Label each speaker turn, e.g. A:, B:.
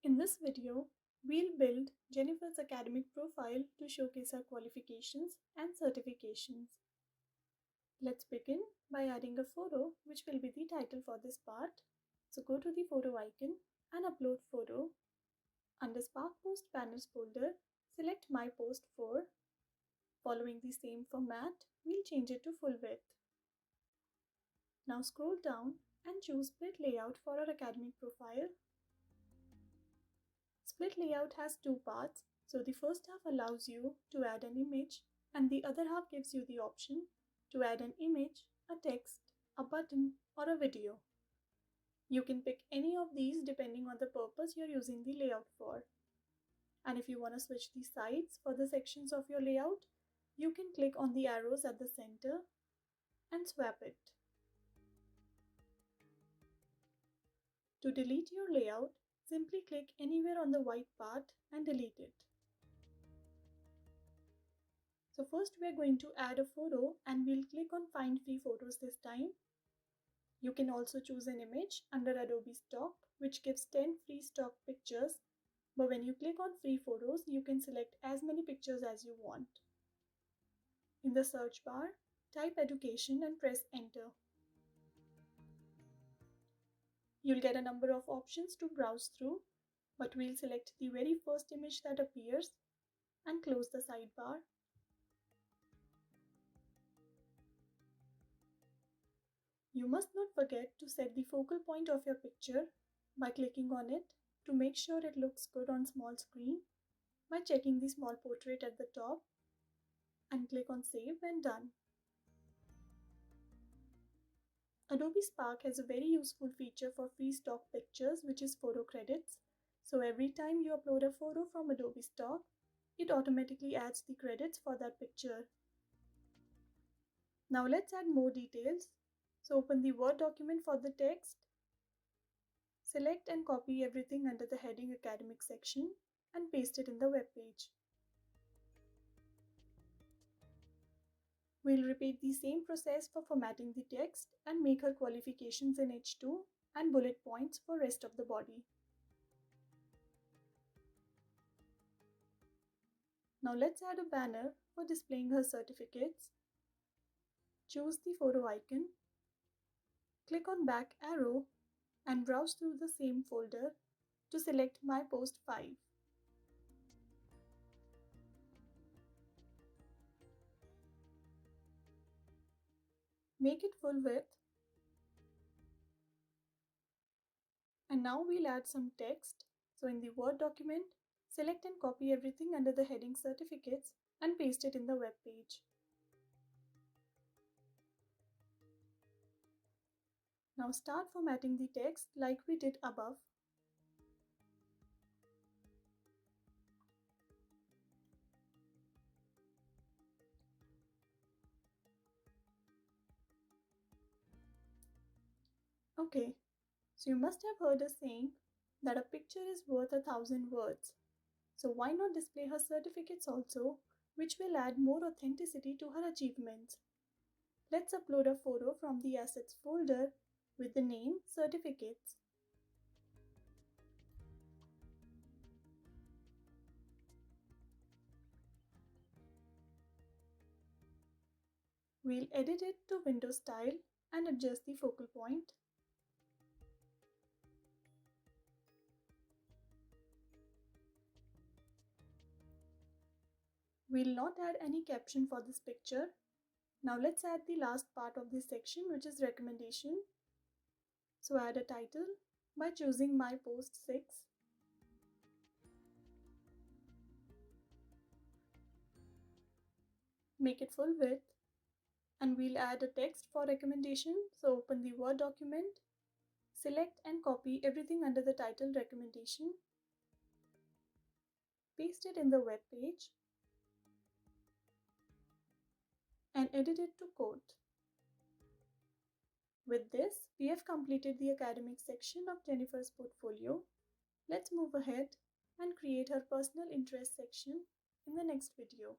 A: In this video, we'll build Jennifer's academic profile to showcase her qualifications and certifications. Let's begin by adding a photo, which will be the title for this part. So go to the photo icon and upload photo. Under Spark Post Banners folder, select My Post 4. Following the same format, we'll change it to full width. Now scroll down and choose Split Layout for our academic profile. Split layout has two parts, so the first half allows you to add an image and the other half gives you the option to add an image, a text, a button or a video. You can pick any of these depending on the purpose you're using the layout for. And if you want to switch the sides for the sections of your layout, you can click on the arrows at the center and swap it. To delete your layout, simply click anywhere on the white part and delete it. So first we are going to add a photo and we'll click on Find Free Photos this time. You can also choose an image under Adobe Stock, which gives 10 free stock pictures. But when you click on Free Photos, you can select as many pictures as you want. In the search bar, type Education and press Enter. You'll get a number of options to browse through, but we'll select the very first image that appears and close the sidebar. You must not forget to set the focal point of your picture by clicking on it to make sure it looks good on small screen by checking the small portrait at the top and click on Save when done. Adobe Spark has a very useful feature for free stock pictures, which is photo credits. So every time you upload a photo from Adobe Stock, it automatically adds the credits for that picture. Now let's add more details. So open the Word document for the text. Select and copy everything under the heading Academic section and paste it in the web page. We'll repeat the same process for formatting the text and make her qualifications in H2 and bullet points for rest of the body. Now let's add a banner for displaying her certificates. Choose the photo icon, click on back arrow and browse through the same folder to select My Post 5. Make it full width. And now we'll add some text. So in the Word document, select and copy everything under the heading Certificates and paste it in the web page. Now start formatting the text like we did above. Okay, so you must have heard us saying that a picture is worth 1,000 words. So why not display her certificates also, which will add more authenticity to her achievements. Let's upload a photo from the Assets folder with the name Certificates. We'll edit it to window style and adjust the focal point. We'll not add any caption for this picture. Now let's add the last part of this section, which is recommendation. So add a title by choosing My Post 6. Make it full width. And we'll add a text for recommendation. So open the Word document, select and copy everything under the title recommendation. Paste it in the web page and edit it to quote. With this, we have completed the academic section of Jennifer's portfolio. Let's move ahead and create her personal interest section in the next video.